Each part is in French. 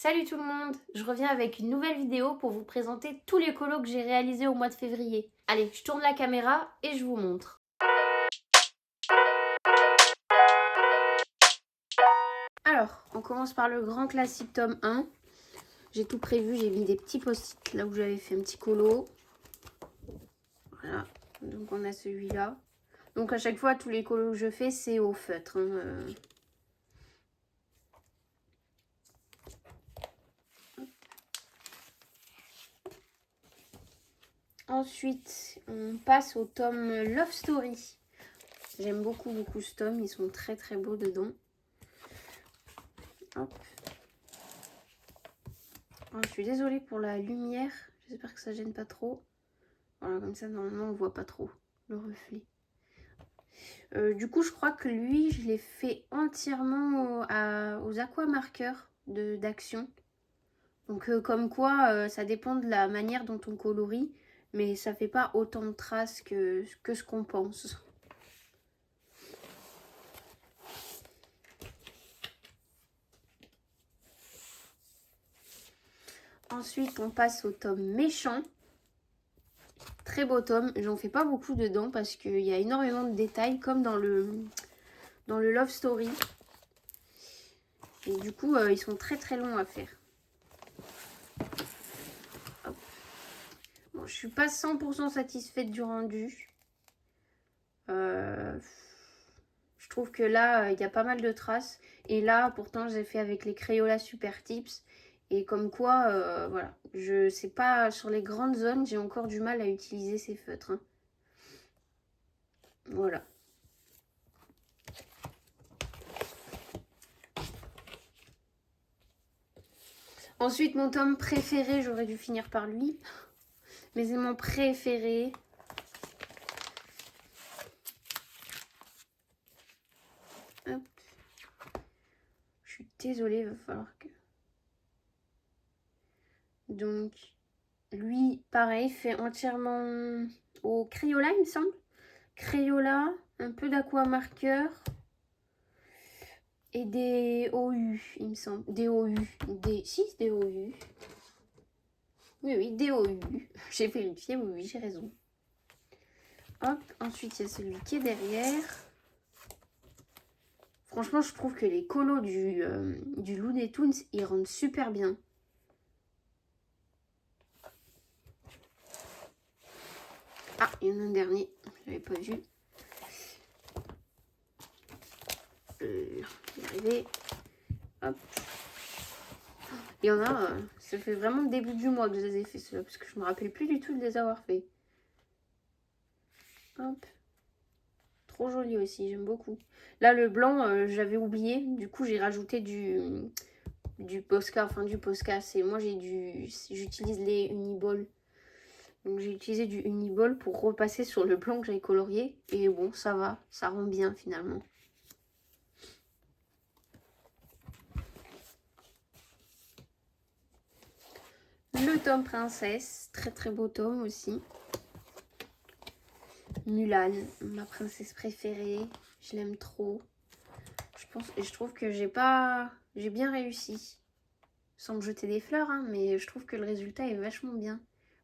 Salut tout le monde, je reviens avec une nouvelle vidéo pour vous présenter tous les colos que j'ai réalisés au mois de février. Allez, je tourne la caméra et je vous montre. Alors, on commence par le grand classique tome 1. J'ai tout prévu, j'ai mis des petits post-it là où j'avais fait un petit colo. Voilà, donc on a celui-là. Donc à chaque fois, tous les colos que je fais, c'est au feutre. Ensuite, on passe au tome Love Story. J'aime beaucoup ce tome, ils sont très beaux dedans. Hop. Oh, je suis désolée pour la lumière, j'espère que ça gêne pas trop. Voilà, comme ça normalement on voit pas trop le reflet. Du coup je crois que lui je l'ai fait entièrement aux aquamarqueurs d'Action. Donc comme quoi ça dépend de la manière dont on colorie, mais ça fait pas autant de traces que ce qu'on pense. Ensuite on passe au tome Méchant. Très beau tome, j'en fais pas beaucoup dedans parce qu'il y a énormément de détails comme dans le Love Story. Et du coup, ils sont très longs à faire. Hop. Bon, je suis pas 100% satisfaite du rendu. Je trouve que là, il y a pas mal de traces. Et là, pourtant, j'ai fait avec les Crayola Super Tips. Et comme quoi, voilà, je sais pas, sur les grandes zones, j'ai encore du mal à utiliser ces feutres. Hein. Voilà. Ensuite, mon tome préféré, j'aurais dû finir par lui. Mais c'est mon préféré. Hop. Je suis désolée, il va falloir que... Donc, lui, pareil, fait entièrement au Crayola, il me semble. Crayola, un peu d'aquamarqueur et des OU, il me semble. Des OU. Des OU. Oui, des OU. J'ai vérifié, oui, j'ai raison. Hop, ensuite, il y a celui qui est derrière. Franchement, je trouve que les colos du Looney Tunes, ils rendent super bien. Ah, il y en a un dernier, je l'avais pas vu. Y arriver. Hop. Il y en a, ça fait vraiment le début du mois que je les ai fait ceux-là, parce que je me rappelle plus du tout de les avoir fait. Hop. Trop joli aussi, j'aime beaucoup. Là, le blanc, j'avais oublié, du coup j'ai rajouté du Posca, enfin du Posca, c'est moi j'utilise les Uniball. Donc j'ai utilisé du Uniball pour repasser sur le blanc que j'avais colorié, et bon, ça va, ça rend bien finalement. Le tome Princesse, très beau tome aussi. Mulan, ma princesse préférée, je l'aime trop. Je trouve que j'ai bien réussi. Sans me jeter des fleurs, hein, mais je trouve que le résultat est vachement bien.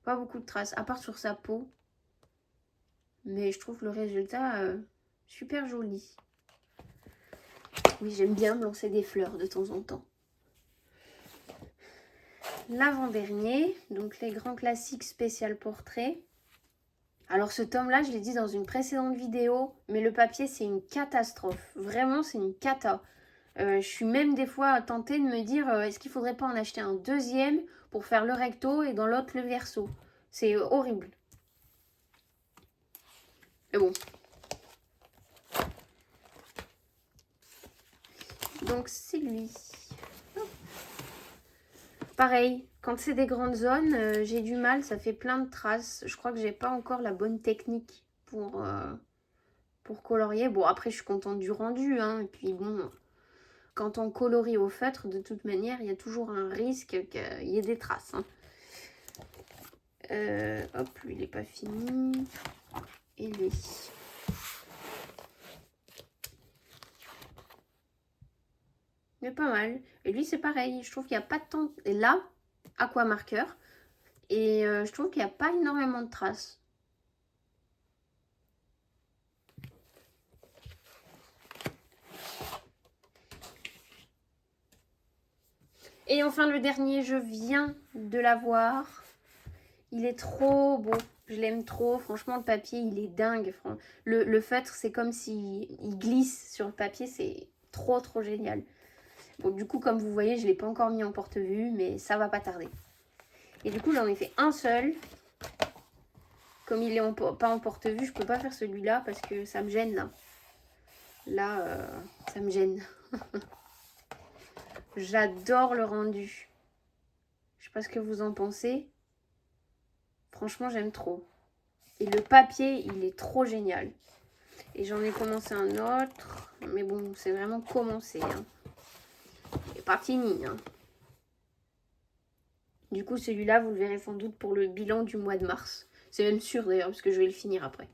Pas beaucoup de traces, à part sur sa peau. Mais je trouve le résultat super joli. Oui, j'aime bien me lancer des fleurs de temps en temps. L'avant-dernier, donc les grands classiques spécial portrait. Alors ce tome-là, je l'ai dit dans une précédente vidéo, mais le papier, c'est une catastrophe. Vraiment, c'est une cata. Je suis même des fois tentée de me dire, est-ce qu'il ne faudrait pas en acheter un deuxième pour faire le recto et dans l'autre le verso. C'est horrible. Mais bon. Donc c'est lui. Pareil, quand c'est des grandes zones, j'ai du mal, ça fait plein de traces. Je crois que j'ai pas encore la bonne technique pour colorier. Bon, après, je suis contente du rendu, hein. Et puis bon, quand on colorie au feutre, de toute manière, il y a toujours un risque qu'il y ait des traces. Hein. Hop, lui, il n'est pas fini. Et lui. mais pas mal. Et lui, c'est pareil. Je trouve qu'il n'y a pas tant... Et là, aqua marqueur. Et je trouve qu'il n'y a pas énormément de traces. Et enfin, le dernier, je viens de l'avoir. Il est trop beau. Je l'aime trop. Franchement, le papier, il est dingue. Le feutre, c'est comme s'il glisse sur le papier. C'est trop, trop génial. Bon, du coup, comme vous voyez, je ne l'ai pas encore mis en porte-vue, mais ça va pas tarder. Et du coup, j'en ai fait un seul. Comme il est pas en porte-vue, je peux pas faire celui-là parce que ça me gêne, là. Là, ça me gêne. J'adore le rendu. Je sais pas ce que vous en pensez. Franchement, j'aime trop. Et le papier, il est trop génial. Et j'en ai commencé un autre. Mais bon, c'est vraiment commencé. Hein. Il est pas fini. Hein. Du coup, celui-là, vous le verrez sans doute pour le bilan du mois de mars. C'est même sûr d'ailleurs, parce que je vais le finir après.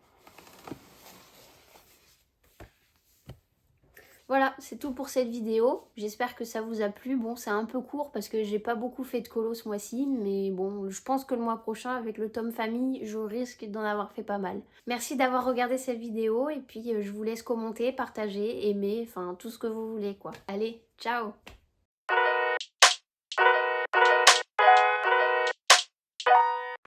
Voilà, c'est tout pour cette vidéo. J'espère que ça vous a plu. Bon, c'est un peu court parce que j'ai pas beaucoup fait de colo ce mois-ci. Mais bon, je pense que le mois prochain, avec le tome famille, je risque d'en avoir fait pas mal. Merci d'avoir regardé cette vidéo. Et puis, je vous laisse commenter, partager, aimer, enfin, tout ce que vous voulez, quoi. Allez, ciao!